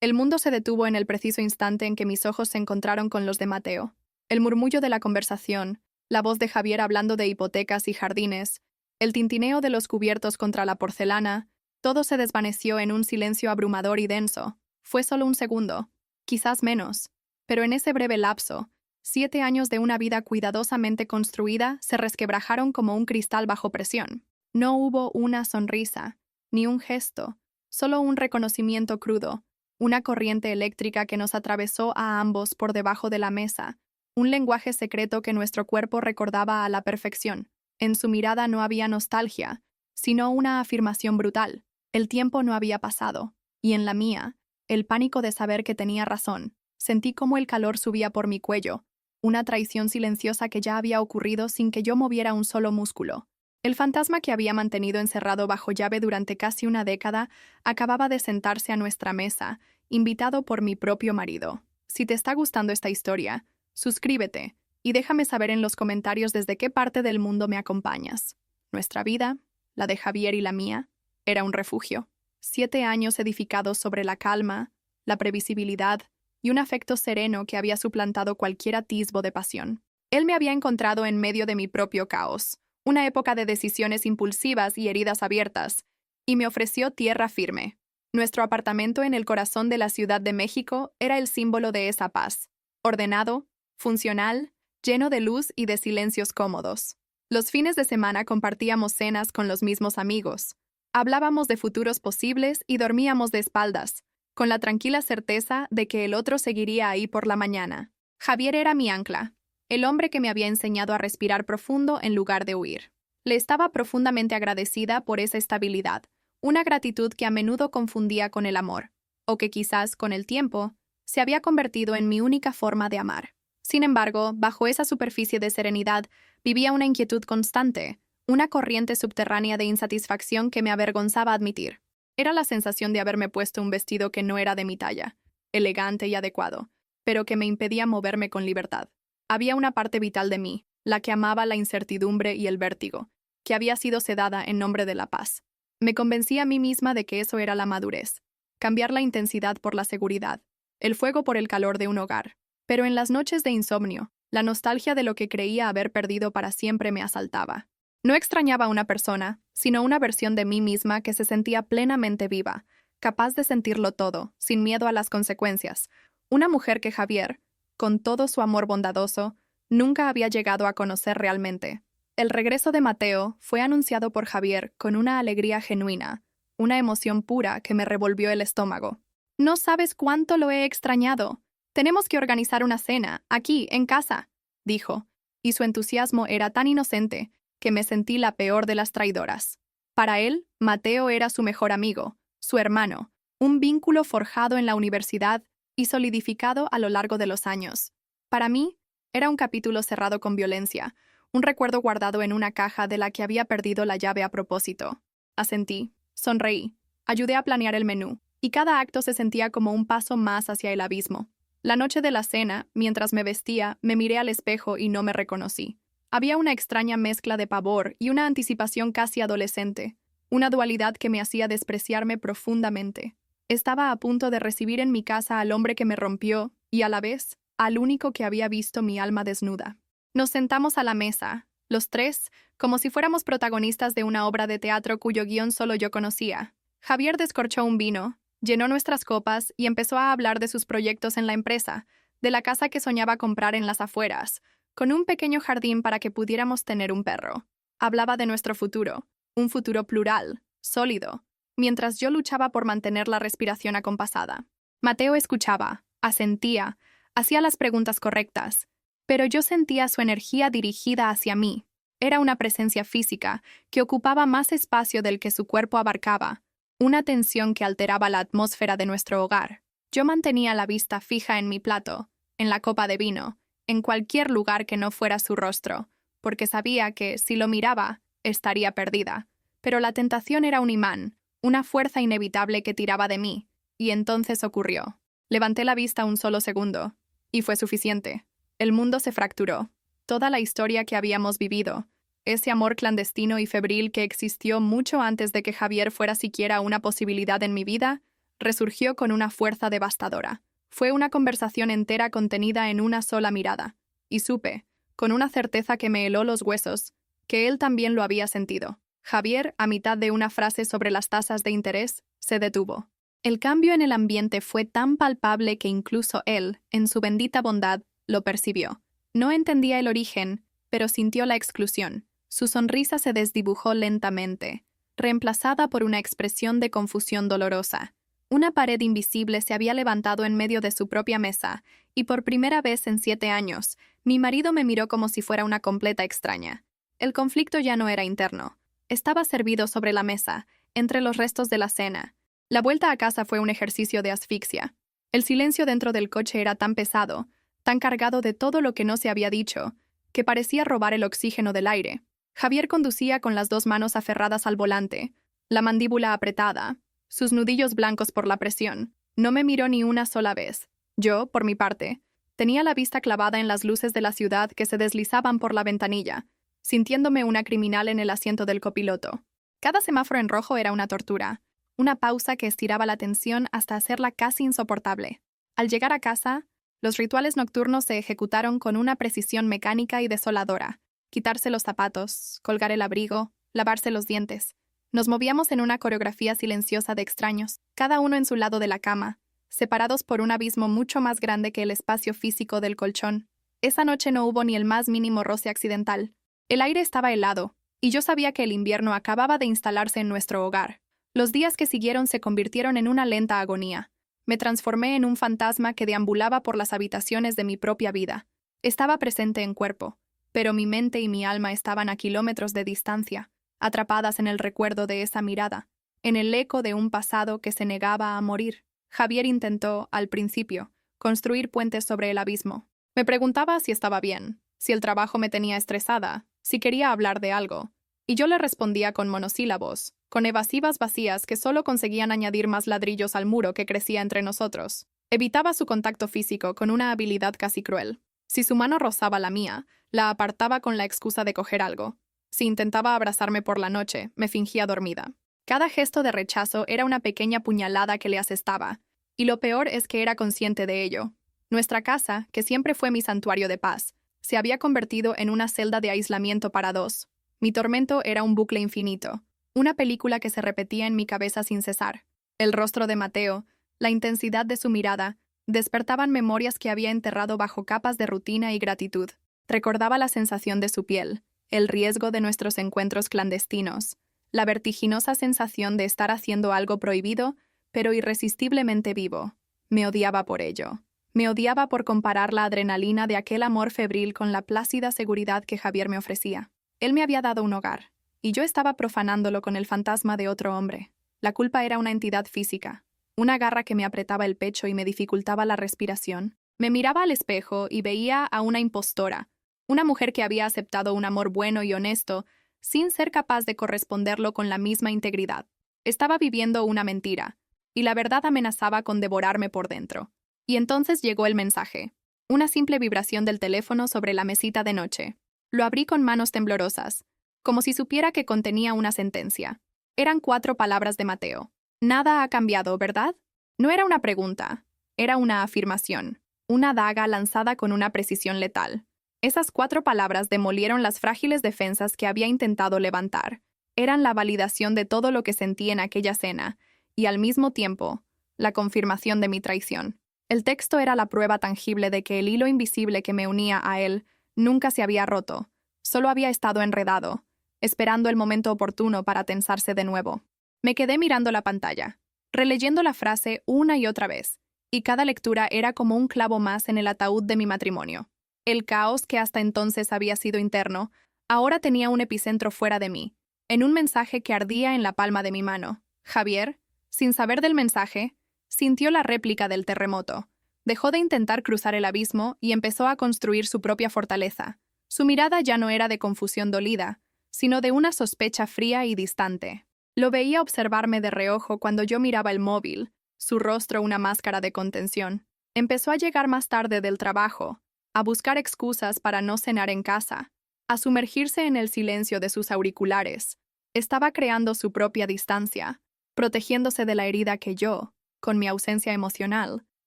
El mundo se detuvo en el preciso instante en que mis ojos se encontraron con los de Mateo. El murmullo de la conversación, la voz de Javier hablando de hipotecas y jardines, el tintineo de los cubiertos contra la porcelana, todo se desvaneció en un silencio abrumador y denso. Fue solo un segundo, quizás menos, pero en ese breve lapso, 7 años de una vida cuidadosamente construida se resquebrajaron como un cristal bajo presión. No hubo una sonrisa, ni un gesto, solo un reconocimiento crudo, una corriente eléctrica que nos atravesó a ambos por debajo de la mesa, un lenguaje secreto que nuestro cuerpo recordaba a la perfección. En su mirada no había nostalgia, sino una afirmación brutal. El tiempo no había pasado, y en la mía, el pánico de saber que tenía razón. Sentí cómo el calor subía por mi cuello, una traición silenciosa que ya había ocurrido sin que yo moviera un solo músculo. El fantasma que había mantenido encerrado bajo llave durante casi una década acababa de sentarse a nuestra mesa, invitado por mi propio marido. Si te está gustando esta historia, suscríbete y déjame saber en los comentarios desde qué parte del mundo me acompañas. Nuestra vida, la de Javier y la mía, era un refugio. 7 años edificados sobre la calma, la previsibilidad y un afecto sereno que había suplantado cualquier atisbo de pasión. Él me había encontrado en medio de mi propio caos, una época de decisiones impulsivas y heridas abiertas, y me ofreció tierra firme. Nuestro apartamento en el corazón de la Ciudad de México era el símbolo de esa paz, ordenado, funcional, lleno de luz y de silencios cómodos. Los fines de semana compartíamos cenas con los mismos amigos, hablábamos de futuros posibles y dormíamos de espaldas, con la tranquila certeza de que el otro seguiría ahí por la mañana. Javier era mi ancla, el hombre que me había enseñado a respirar profundo en lugar de huir. Le estaba profundamente agradecida por esa estabilidad, una gratitud que a menudo confundía con el amor, o que quizás, con el tiempo, se había convertido en mi única forma de amar. Sin embargo, bajo esa superficie de serenidad vivía una inquietud constante, una corriente subterránea de insatisfacción que me avergonzaba admitir. Era la sensación de haberme puesto un vestido que no era de mi talla, elegante y adecuado, pero que me impedía moverme con libertad. Había una parte vital de mí, la que amaba la incertidumbre y el vértigo, que había sido sedada en nombre de la paz. Me convencí a mí misma de que eso era la madurez, cambiar la intensidad por la seguridad, el fuego por el calor de un hogar. Pero en las noches de insomnio, la nostalgia de lo que creía haber perdido para siempre me asaltaba. No extrañaba a una persona, sino una versión de mí misma que se sentía plenamente viva, capaz de sentirlo todo, sin miedo a las consecuencias. Una mujer que Javier, con todo su amor bondadoso, nunca había llegado a conocer realmente. El regreso de Mateo fue anunciado por Javier con una alegría genuina, una emoción pura que me revolvió el estómago. «No sabes cuánto lo he extrañado. Tenemos que organizar una cena, aquí, en casa», dijo, y su entusiasmo era tan inocente que me sentí la peor de las traidoras. Para él, Mateo era su mejor amigo, su hermano, un vínculo forjado en la universidad y solidificado a lo largo de los años. Para mí, era un capítulo cerrado con violencia, un recuerdo guardado en una caja de la que había perdido la llave a propósito. Asentí, sonreí, ayudé a planear el menú, y cada acto se sentía como un paso más hacia el abismo. La noche de la cena, mientras me vestía, me miré al espejo y no me reconocí. Había una extraña mezcla de pavor y una anticipación casi adolescente, una dualidad que me hacía despreciarme profundamente. Estaba a punto de recibir en mi casa al hombre que me rompió y, a la vez, al único que había visto mi alma desnuda. Nos sentamos a la mesa, los tres, como si fuéramos protagonistas de una obra de teatro cuyo guión solo yo conocía. Javier descorchó un vino, llenó nuestras copas y empezó a hablar de sus proyectos en la empresa, de la casa que soñaba comprar en las afueras, con un pequeño jardín para que pudiéramos tener un perro. Hablaba de nuestro futuro, un futuro plural, sólido, mientras yo luchaba por mantener la respiración acompasada. Mateo escuchaba, asentía, hacía las preguntas correctas, pero yo sentía su energía dirigida hacia mí. Era una presencia física que ocupaba más espacio del que su cuerpo abarcaba, una tensión que alteraba la atmósfera de nuestro hogar. Yo mantenía la vista fija en mi plato, en la copa de vino, en cualquier lugar que no fuera su rostro, porque sabía que, si lo miraba, estaría perdida. Pero la tentación era un imán, una fuerza inevitable que tiraba de mí, y entonces ocurrió. Levanté la vista un solo segundo, y fue suficiente. El mundo se fracturó. Toda la historia que habíamos vivido, ese amor clandestino y febril que existió mucho antes de que Javier fuera siquiera una posibilidad en mi vida, resurgió con una fuerza devastadora. Fue una conversación entera contenida en una sola mirada, y supe, con una certeza que me heló los huesos, que él también lo había sentido. Javier, a mitad de una frase sobre las tasas de interés, se detuvo. El cambio en el ambiente fue tan palpable que incluso él, en su bendita bondad, lo percibió. No entendía el origen, pero sintió la exclusión. Su sonrisa se desdibujó lentamente, reemplazada por una expresión de confusión dolorosa. Una pared invisible se había levantado en medio de su propia mesa, y por primera vez en 7 años, mi marido me miró como si fuera una completa extraña. El conflicto ya no era interno. Estaba servido sobre la mesa, entre los restos de la cena. La vuelta a casa fue un ejercicio de asfixia. El silencio dentro del coche era tan pesado, tan cargado de todo lo que no se había dicho, que parecía robar el oxígeno del aire. Javier conducía con las 2 manos aferradas al volante, la mandíbula apretada, sus nudillos blancos por la presión. No me miró ni una sola vez. Yo, por mi parte, tenía la vista clavada en las luces de la ciudad que se deslizaban por la ventanilla, sintiéndome una criminal en el asiento del copiloto. Cada semáforo en rojo era una tortura, una pausa que estiraba la tensión hasta hacerla casi insoportable. Al llegar a casa, los rituales nocturnos se ejecutaron con una precisión mecánica y desoladora. Quitarse los zapatos, colgar el abrigo, lavarse los dientes. Nos movíamos en una coreografía silenciosa de extraños, cada uno en su lado de la cama, separados por un abismo mucho más grande que el espacio físico del colchón. Esa noche no hubo ni el más mínimo roce accidental. El aire estaba helado, y yo sabía que el invierno acababa de instalarse en nuestro hogar. Los días que siguieron se convirtieron en una lenta agonía. Me transformé en un fantasma que deambulaba por las habitaciones de mi propia vida. Estaba presente en cuerpo, pero mi mente y mi alma estaban a kilómetros de distancia, atrapadas en el recuerdo de esa mirada, en el eco de un pasado que se negaba a morir. Javier intentó, al principio, construir puentes sobre el abismo. Me preguntaba si estaba bien, si el trabajo me tenía estresada, si quería hablar de algo, y yo le respondía con monosílabos, con evasivas vacías que solo conseguían añadir más ladrillos al muro que crecía entre nosotros. Evitaba su contacto físico con una habilidad casi cruel. Si su mano rozaba la mía, la apartaba con la excusa de coger algo. Si intentaba abrazarme por la noche, me fingía dormida. Cada gesto de rechazo era una pequeña puñalada que le asestaba, y lo peor es que era consciente de ello. Nuestra casa, que siempre fue mi santuario de paz, se había convertido en una celda de aislamiento para 2. Mi tormento era un bucle infinito, una película que se repetía en mi cabeza sin cesar. El rostro de Mateo, la intensidad de su mirada, despertaban memorias que había enterrado bajo capas de rutina y gratitud. Recordaba la sensación de su piel, el riesgo de nuestros encuentros clandestinos, la vertiginosa sensación de estar haciendo algo prohibido, pero irresistiblemente vivo. Me odiaba por ello. Me odiaba por comparar la adrenalina de aquel amor febril con la plácida seguridad que Javier me ofrecía. Él me había dado un hogar, y yo estaba profanándolo con el fantasma de otro hombre. La culpa era una entidad física, una garra que me apretaba el pecho y me dificultaba la respiración. Me miraba al espejo y veía a una impostora, una mujer que había aceptado un amor bueno y honesto, sin ser capaz de corresponderlo con la misma integridad. Estaba viviendo una mentira, y la verdad amenazaba con devorarme por dentro. Y entonces llegó el mensaje, una simple vibración del teléfono sobre la mesita de noche. Lo abrí con manos temblorosas, como si supiera que contenía una sentencia. Eran 4 palabras de Mateo. Nada ha cambiado, ¿verdad? No era una pregunta, era una afirmación, una daga lanzada con una precisión letal. Esas 4 palabras demolieron las frágiles defensas que había intentado levantar. Eran la validación de todo lo que sentí en aquella cena, y al mismo tiempo, la confirmación de mi traición. El texto era la prueba tangible de que el hilo invisible que me unía a él nunca se había roto, solo había estado enredado, esperando el momento oportuno para tensarse de nuevo. Me quedé mirando la pantalla, releyendo la frase una y otra vez, y cada lectura era como un clavo más en el ataúd de mi matrimonio. El caos que hasta entonces había sido interno, ahora tenía un epicentro fuera de mí, en un mensaje que ardía en la palma de mi mano. Javier, sin saber del mensaje, sintió la réplica del terremoto. Dejó de intentar cruzar el abismo y empezó a construir su propia fortaleza. Su mirada ya no era de confusión dolida, sino de una sospecha fría y distante. Lo veía observarme de reojo cuando yo miraba el móvil, su rostro una máscara de contención. Empezó a llegar más tarde del trabajo, a buscar excusas para no cenar en casa, a sumergirse en el silencio de sus auriculares. Estaba creando su propia distancia, protegiéndose de la herida que yo, con mi ausencia emocional,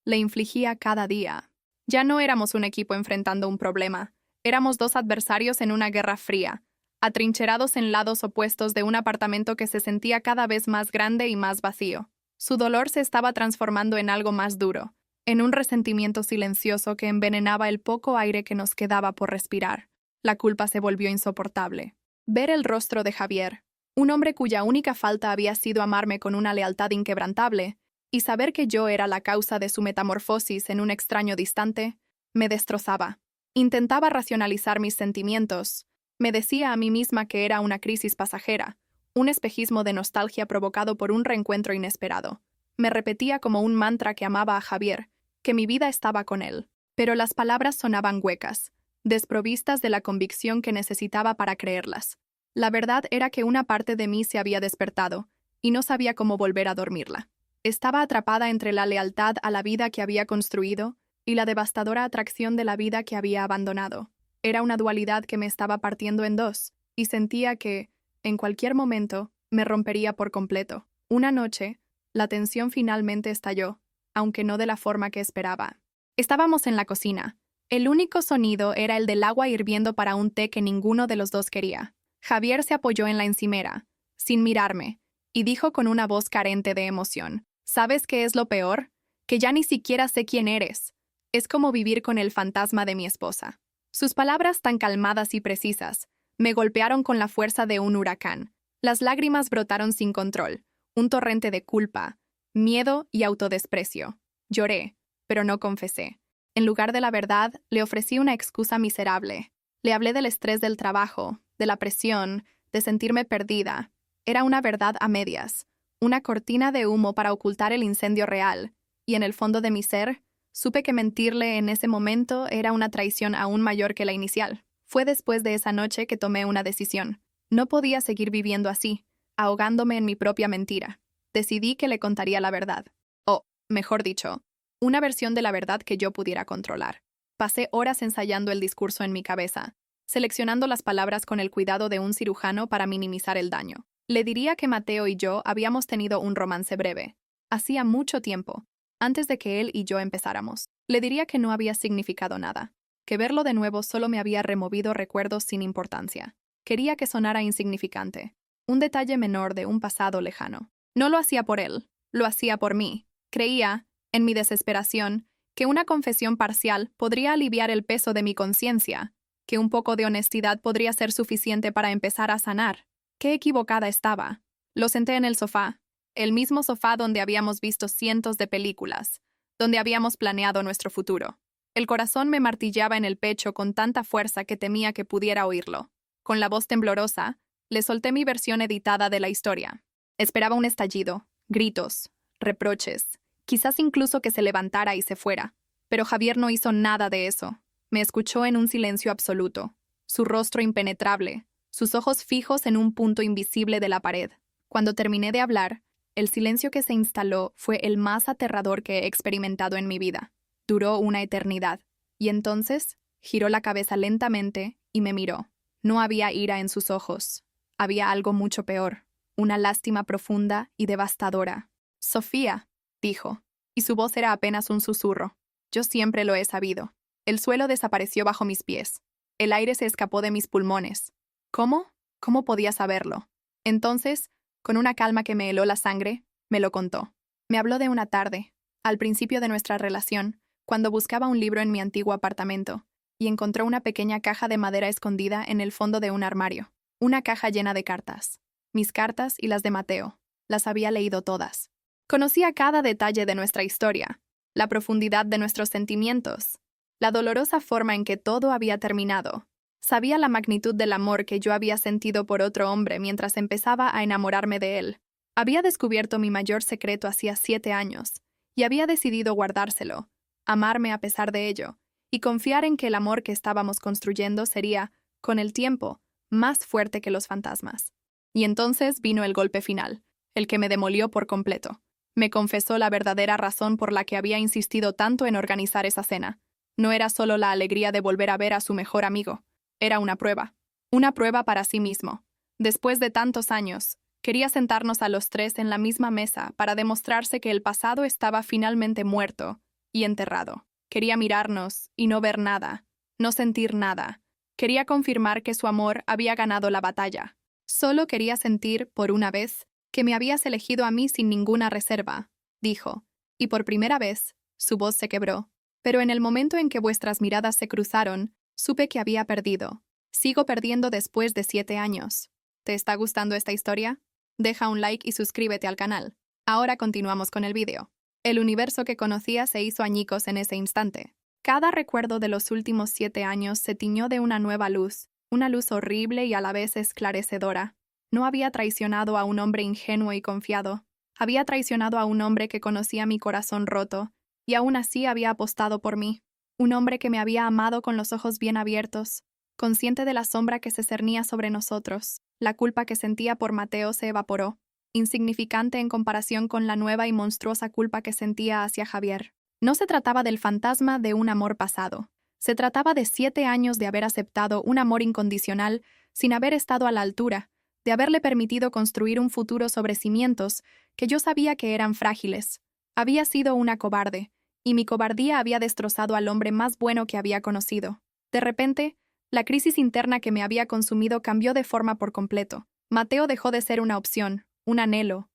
le infligía cada día. Ya no éramos un equipo enfrentando un problema, éramos dos adversarios en una guerra fría, atrincherados en lados opuestos de un apartamento que se sentía cada vez más grande y más vacío. Su dolor se estaba transformando en algo más duro, en un resentimiento silencioso que envenenaba el poco aire que nos quedaba por respirar. La culpa se volvió insoportable. Ver el rostro de Javier, un hombre cuya única falta había sido amarme con una lealtad inquebrantable, y saber que yo era la causa de su metamorfosis en un extraño distante, me destrozaba. Intentaba racionalizar mis sentimientos. Me decía a mí misma que era una crisis pasajera, un espejismo de nostalgia provocado por un reencuentro inesperado. Me repetía como un mantra que amaba a Javier, que mi vida estaba con él. Pero las palabras sonaban huecas, desprovistas de la convicción que necesitaba para creerlas. La verdad era que una parte de mí se había despertado, y no sabía cómo volver a dormirla. Estaba atrapada entre la lealtad a la vida que había construido y la devastadora atracción de la vida que había abandonado. Era una dualidad que me estaba partiendo en dos, y sentía que, en cualquier momento, me rompería por completo. Una noche, la tensión finalmente estalló, aunque no de la forma que esperaba. Estábamos en la cocina. El único sonido era el del agua hirviendo para un té que ninguno de los dos quería. Javier se apoyó en la encimera, sin mirarme, y dijo con una voz carente de emoción: ¿Sabes qué es lo peor? Que ya ni siquiera sé quién eres. Es como vivir con el fantasma de mi esposa. Sus palabras tan calmadas y precisas me golpearon con la fuerza de un huracán. Las lágrimas brotaron sin control, un torrente de culpa, miedo y autodesprecio. Lloré, pero no confesé. En lugar de la verdad, le ofrecí una excusa miserable. Le hablé del estrés del trabajo, de la presión, de sentirme perdida. Era una verdad a medias, una cortina de humo para ocultar el incendio real, y en el fondo de mi ser, supe que mentirle en ese momento era una traición aún mayor que la inicial. Fue después de esa noche que tomé una decisión. No podía seguir viviendo así, ahogándome en mi propia mentira. Decidí que le contaría la verdad. O, mejor dicho, una versión de la verdad que yo pudiera controlar. Pasé horas ensayando el discurso en mi cabeza, seleccionando las palabras con el cuidado de un cirujano para minimizar el daño. Le diría que Mateo y yo habíamos tenido un romance breve. Hacía mucho tiempo, antes de que él y yo empezáramos. Le diría que no había significado nada, que verlo de nuevo solo me había removido recuerdos sin importancia. Quería que sonara insignificante, un detalle menor de un pasado lejano. No lo hacía por él, lo hacía por mí. Creía, en mi desesperación, que una confesión parcial podría aliviar el peso de mi conciencia, que un poco de honestidad podría ser suficiente para empezar a sanar. Qué equivocada estaba. Lo senté en el sofá, el mismo sofá donde habíamos visto cientos de películas, donde habíamos planeado nuestro futuro. El corazón me martillaba en el pecho con tanta fuerza que temía que pudiera oírlo. Con la voz temblorosa, le solté mi versión editada de la historia. Esperaba un estallido, gritos, reproches, quizás incluso que se levantara y se fuera. Pero Javier no hizo nada de eso. Me escuchó en un silencio absoluto, su rostro impenetrable, sus ojos fijos en un punto invisible de la pared. Cuando terminé de hablar, el silencio que se instaló fue el más aterrador que he experimentado en mi vida. Duró una eternidad, y entonces giró la cabeza lentamente y me miró. No había ira en sus ojos. Había algo mucho peor, una lástima profunda y devastadora. «Sofía», dijo, y su voz era apenas un susurro. Yo siempre lo he sabido. El suelo desapareció bajo mis pies. El aire se escapó de mis pulmones. ¿Cómo? ¿Cómo podía saberlo? Entonces, con una calma que me heló la sangre, me lo contó. Me habló de una tarde, al principio de nuestra relación, cuando buscaba un libro en mi antiguo apartamento, y encontró una pequeña caja de madera escondida en el fondo de un armario. Una caja llena de cartas. Mis cartas y las de Mateo. Las había leído todas. Conocía cada detalle de nuestra historia, la profundidad de nuestros sentimientos, la dolorosa forma en que todo había terminado. Sabía la magnitud del amor que yo había sentido por otro hombre mientras empezaba a enamorarme de él. Había descubierto mi mayor secreto hacía 7 años, y había decidido guardárselo, amarme a pesar de ello, y confiar en que el amor que estábamos construyendo sería, con el tiempo, más fuerte que los fantasmas. Y entonces vino el golpe final, el que me demolió por completo. Me confesó la verdadera razón por la que había insistido tanto en organizar esa cena. No era solo la alegría de volver a ver a su mejor amigo. Era una prueba para sí mismo. Después de tantos años, Quería sentarnos a los tres en la misma mesa para demostrarse que el pasado estaba finalmente muerto y enterrado. Quería mirarnos y no ver nada, no sentir nada. Quería confirmar que su amor había ganado la batalla. Solo quería sentir, por una vez, que me habías elegido a mí sin ninguna reserva, dijo, y por primera vez, su voz se quebró. Pero en el momento en que vuestras miradas se cruzaron, supe que había perdido. Sigo perdiendo después de 7 años. ¿Te está gustando esta historia? Deja un like y suscríbete al canal. Ahora continuamos con el vídeo. El universo que conocía se hizo añicos en ese instante. Cada recuerdo de los últimos 7 años se tiñó de una nueva luz, una luz horrible y a la vez esclarecedora. No había traicionado a un hombre ingenuo y confiado. Había traicionado a un hombre que conocía mi corazón roto, y aún así había apostado por mí. Un hombre que me había amado con los ojos bien abiertos, consciente de la sombra que se cernía sobre nosotros. La culpa que sentía por Mateo se evaporó, insignificante en comparación con la nueva y monstruosa culpa que sentía hacia Javier. No se trataba del fantasma de un amor pasado. Se trataba de 7 años de haber aceptado un amor incondicional sin haber estado a la altura, de haberle permitido construir un futuro sobre cimientos que yo sabía que eran frágiles. Había sido una cobarde, y mi cobardía había destrozado al hombre más bueno que había conocido. De repente, la crisis interna que me había consumido cambió de forma por completo. Mateo dejó de ser una opción, un anhelo,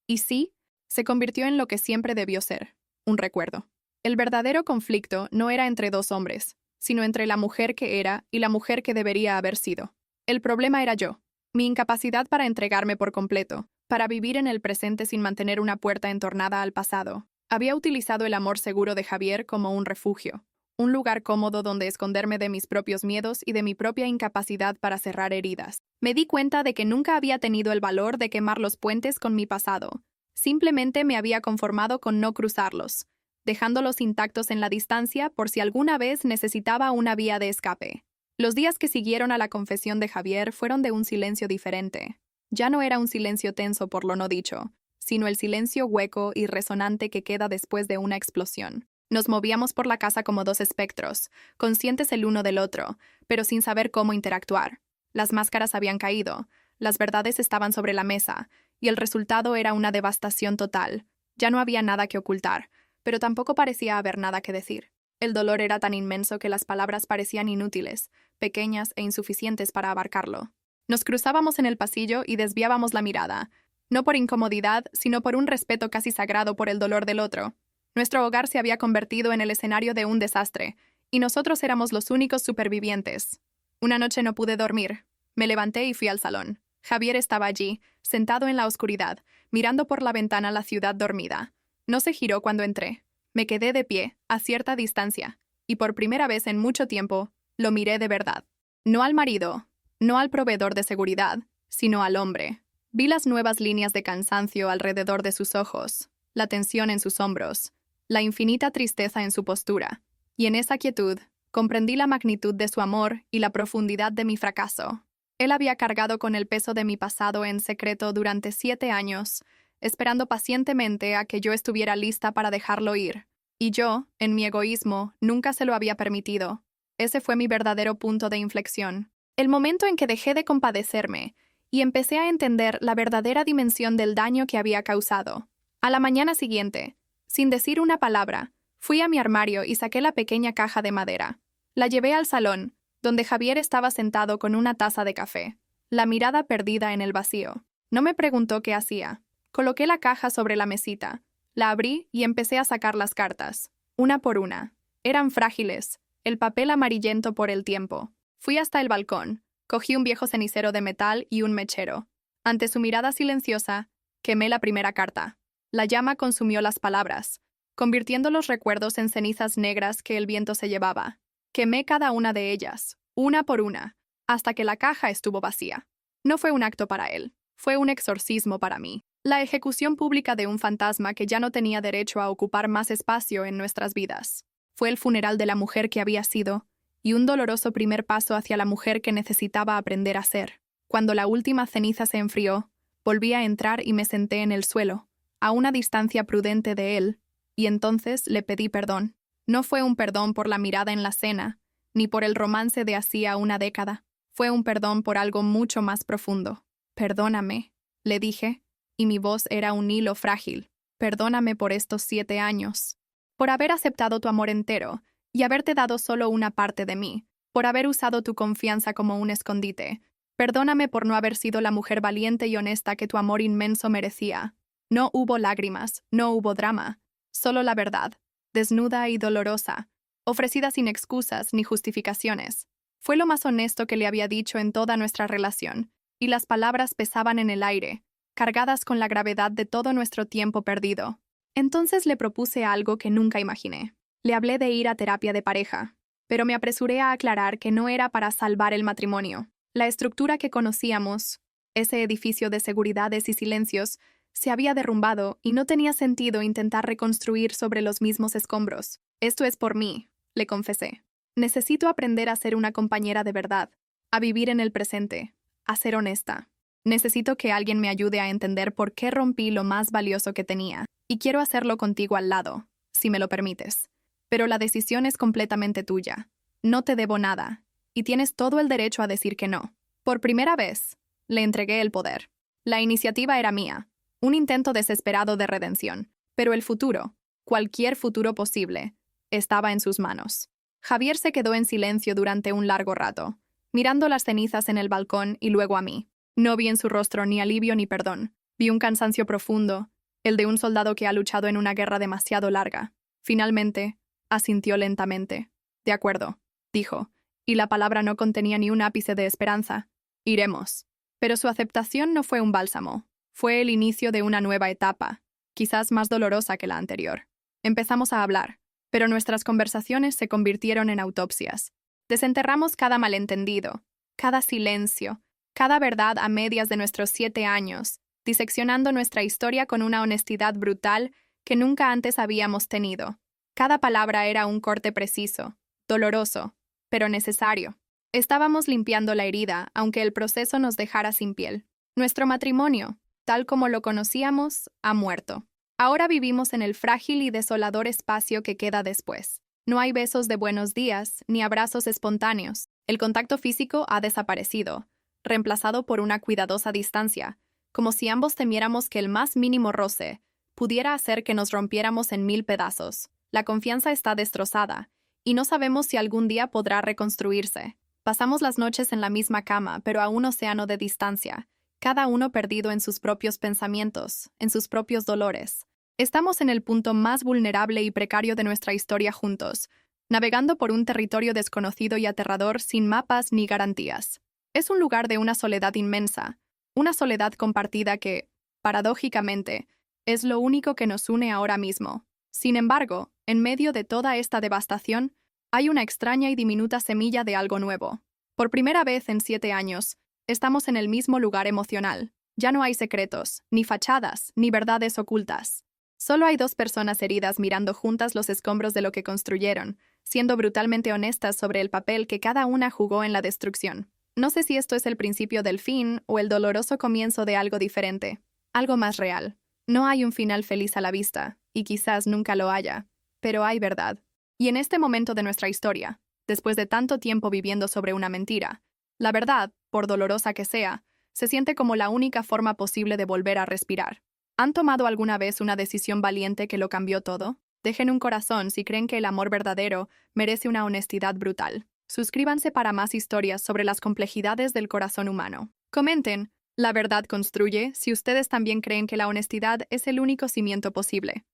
¿y sí? Se convirtió en lo que siempre debió ser, un recuerdo. El verdadero conflicto no era entre dos hombres, sino entre la mujer que era y la mujer que debería haber sido. El problema era yo, mi incapacidad para entregarme por completo, para vivir en el presente sin mantener una puerta entornada al pasado. Había utilizado el amor seguro de Javier como un refugio, un lugar cómodo donde esconderme de mis propios miedos y de mi propia incapacidad para cerrar heridas. Me di cuenta de que nunca había tenido el valor de quemar los puentes con mi pasado. Simplemente me había conformado con no cruzarlos, dejándolos intactos en la distancia por si alguna vez necesitaba una vía de escape. Los días que siguieron a la confesión de Javier fueron de un silencio diferente. Ya no era un silencio tenso por lo no dicho, sino el silencio hueco y resonante que queda después de una explosión. Nos movíamos por la casa como dos espectros, conscientes el uno del otro, pero sin saber cómo interactuar. Las máscaras habían caído, las verdades estaban sobre la mesa, y el resultado era una devastación total. Ya no había nada que ocultar, pero tampoco parecía haber nada que decir. El dolor era tan inmenso que las palabras parecían inútiles, pequeñas e insuficientes para abarcarlo. Nos cruzábamos en el pasillo y desviábamos la mirada, no por incomodidad, sino por un respeto casi sagrado por el dolor del otro. Nuestro hogar se había convertido en el escenario de un desastre, y nosotros éramos los únicos supervivientes. Una noche no pude dormir. Me levanté y fui al salón. Javier estaba allí, sentado en la oscuridad, mirando por la ventana la ciudad dormida. No se giró cuando entré. Me quedé de pie, a cierta distancia, y por primera vez en mucho tiempo, lo miré de verdad. No al marido, no al proveedor de seguridad, sino al hombre. Vi las nuevas líneas de cansancio alrededor de sus ojos, la tensión en sus hombros, la infinita tristeza en su postura, y en esa quietud comprendí la magnitud de su amor y la profundidad de mi fracaso. Él había cargado con el peso de mi pasado en secreto durante 7 años, esperando pacientemente a que yo estuviera lista para dejarlo ir, y yo, en mi egoísmo, nunca se lo había permitido. Ese fue mi verdadero punto de inflexión. El momento en que dejé de compadecerme y empecé a entender la verdadera dimensión del daño que había causado. A la mañana siguiente, sin decir una palabra, fui a mi armario y saqué la pequeña caja de madera. La llevé al salón, donde Javier estaba sentado con una taza de café, la mirada perdida en el vacío. No me preguntó qué hacía. Coloqué la caja sobre la mesita, la abrí y empecé a sacar las cartas, una por una. Eran frágiles, el papel amarillento por el tiempo. Fui hasta el balcón, cogí un viejo cenicero de metal y un mechero. Ante su mirada silenciosa, quemé la primera carta. La llama consumió las palabras, convirtiendo los recuerdos en cenizas negras que el viento se llevaba. Quemé cada una de ellas, una por una, hasta que la caja estuvo vacía. No fue un acto para él, fue un exorcismo para mí. La ejecución pública de un fantasma que ya no tenía derecho a ocupar más espacio en nuestras vidas. Fue el funeral de la mujer que había sido, y un doloroso primer paso hacia la mujer que necesitaba aprender a ser. Cuando la última ceniza se enfrió, volví a entrar y me senté en el suelo, a una distancia prudente de él, y entonces le pedí perdón. No fue un perdón por la mirada en la cena, ni por el romance de hacía una década. Fue un perdón por algo mucho más profundo. Perdóname, le dije, y mi voz era un hilo frágil. Perdóname por estos 7 años. Por haber aceptado tu amor entero y haberte dado solo una parte de mí. Por haber usado tu confianza como un escondite. Perdóname por no haber sido la mujer valiente y honesta que tu amor inmenso merecía. No hubo lágrimas, no hubo drama. Solo la verdad, desnuda y dolorosa, ofrecida sin excusas ni justificaciones. Fue lo más honesto que le había dicho en toda nuestra relación, y las palabras pesaban en el aire, cargadas con la gravedad de todo nuestro tiempo perdido. Entonces le propuse algo que nunca imaginé. Le hablé de ir a terapia de pareja, pero me apresuré a aclarar que no era para salvar el matrimonio. La estructura que conocíamos, ese edificio de seguridades y silencios, se había derrumbado y no tenía sentido intentar reconstruir sobre los mismos escombros. Esto es por mí, le confesé. Necesito aprender a ser una compañera de verdad, a vivir en el presente, a ser honesta. Necesito que alguien me ayude a entender por qué rompí lo más valioso que tenía, y quiero hacerlo contigo al lado, si me lo permites. Pero la decisión es completamente tuya. No te debo nada, y tienes todo el derecho a decir que no. Por primera vez, le entregué el poder. La iniciativa era mía, un intento desesperado de redención, pero el futuro, cualquier futuro posible, estaba en sus manos. Javier se quedó en silencio durante un largo rato, mirando las cenizas en el balcón y luego a mí. No vi en su rostro ni alivio ni perdón. Vi un cansancio profundo, el de un soldado que ha luchado en una guerra demasiado larga. Finalmente, asintió lentamente. De acuerdo, dijo, y la palabra no contenía ni un ápice de esperanza. Iremos. Pero su aceptación no fue un bálsamo. Fue el inicio de una nueva etapa, quizás más dolorosa que la anterior. Empezamos a hablar, pero nuestras conversaciones se convirtieron en autopsias. Desenterramos cada malentendido, cada silencio, cada verdad a medias de nuestros 7 años, diseccionando nuestra historia con una honestidad brutal que nunca antes habíamos tenido. Cada palabra era un corte preciso, doloroso, pero necesario. Estábamos limpiando la herida, aunque el proceso nos dejara sin piel. Nuestro matrimonio, tal como lo conocíamos, ha muerto. Ahora vivimos en el frágil y desolador espacio que queda después. No hay besos de buenos días, ni abrazos espontáneos. El contacto físico ha desaparecido, reemplazado por una cuidadosa distancia, como si ambos temiéramos que el más mínimo roce pudiera hacer que nos rompiéramos en 1000 pedazos. La confianza está destrozada, y no sabemos si algún día podrá reconstruirse. Pasamos las noches en la misma cama, pero a un océano de distancia, cada uno perdido en sus propios pensamientos, en sus propios dolores. Estamos en el punto más vulnerable y precario de nuestra historia juntos, navegando por un territorio desconocido y aterrador sin mapas ni garantías. Es un lugar de una soledad inmensa, una soledad compartida que, paradójicamente, es lo único que nos une ahora mismo. Sin embargo, en medio de toda esta devastación, hay una extraña y diminuta semilla de algo nuevo. Por primera vez en 7 años, estamos en el mismo lugar emocional. Ya no hay secretos, ni fachadas, ni verdades ocultas. Solo hay 2 personas heridas mirando juntas los escombros de lo que construyeron, siendo brutalmente honestas sobre el papel que cada una jugó en la destrucción. No sé si esto es el principio del fin o el doloroso comienzo de algo diferente, algo más real. No hay un final feliz a la vista, y quizás nunca lo haya, pero hay verdad. Y en este momento de nuestra historia, después de tanto tiempo viviendo sobre una mentira, la verdad, por dolorosa que sea, se siente como la única forma posible de volver a respirar. ¿Han tomado alguna vez una decisión valiente que lo cambió todo? Dejen un corazón si creen que el amor verdadero merece una honestidad brutal. Suscríbanse para más historias sobre las complejidades del corazón humano. Comenten, la verdad construye, si ustedes también creen que la honestidad es el único cimiento posible.